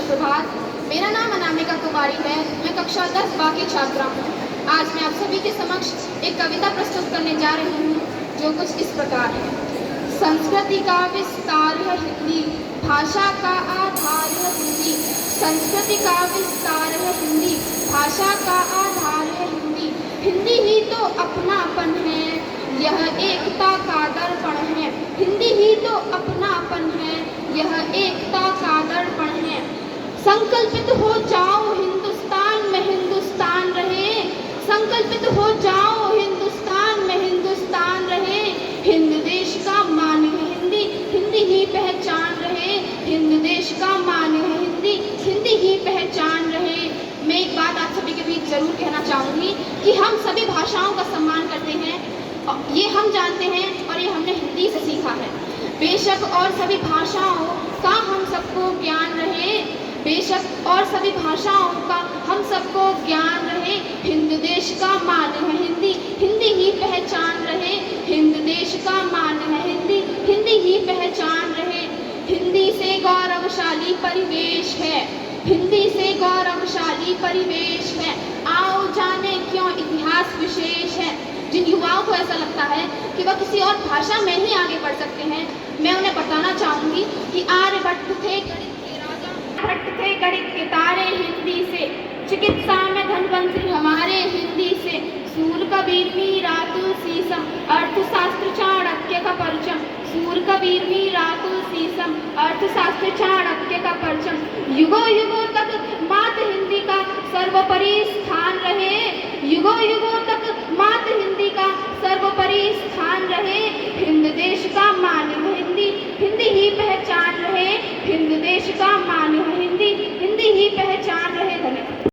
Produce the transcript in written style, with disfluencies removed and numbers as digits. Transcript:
सुप्रभात। मेरा नाम अनामिका कुमारी है। मैं कक्षा 10 बा की छात्रा हूँ। आज मैं आप सभी के समक्ष एक कविता प्रस्तुत करने जा रही हूँ जो कुछ इस प्रकार है। संस्कृति का विस्तार है हिंदी, भाषा का आधार है हिंदी। संस्कृति का विस्तार है हिंदी, भाषा का आधार है हिंदी। हिंदी ही तो अपनापन है, यह एकता का दर्पण है। हिंदी ही तो अपनापन है, यह एकता का दर्पण है। संकल्पित हो जाओ हिंदुस्तान में हिंदुस्तान रहे। संकल्पित हो जाओ हिंदुस्तान में हिंदुस्तान रहे। हिंद देश का मान है हिंदी, हिंदी ही पहचान रहे। हिंद देश का मान है हिंदी, हिंदी ही पहचान रहे। मैं एक बात आप सभी के बीच जरूर कहना चाहूँगी कि हम सभी भाषाओं का सम्मान करते हैं, ये हम जानते हैं और ये हमने हिंदी से सीखा है। बेशक और सभी भाषाओं का हम सबको ज्ञान रहे, बेशक और सभी भाषाओं का हम सबको ज्ञान रहे। हिंद देश का मान है हिंदी, हिंदी ही पहचान रहे। हिंद देश का मान है हिंदी, हिंदी ही पहचान रहे। हिंदी से गौरवशाली परिवेश है, हिंदी से गौरवशाली परिवेश है। आओ जाने क्यों इतिहास विशेष है। जिन युवाओं को ऐसा लगता है कि वह किसी और भाषा में ही आगे बढ़ सकते हैं, मैं उन्हें बताना चाहूँगी कि आर्यभट्ट थे गणित के राजा, भट्ट थे गणित के तारे हिंदी से। चिकित्सा में धन्वंतरि हमारे हिंदी से। सूर कबीर मीरा तुलसी सम, अर्थशास्त्र चाणक्य का परचम। सूर कबीर मीरा तुलसी सम, अर्थशास्त्र चाणक्य का परचम। युगों युगों तक मात हिंदी का सर्वोपरि स्थान रहे। युगों युगों तक मात हिंदी का सर्वोपरि स्थान रहे। हिंद देश का मान है हिंदी, हिंदी ही पहचान रहे। हिंद देश का मान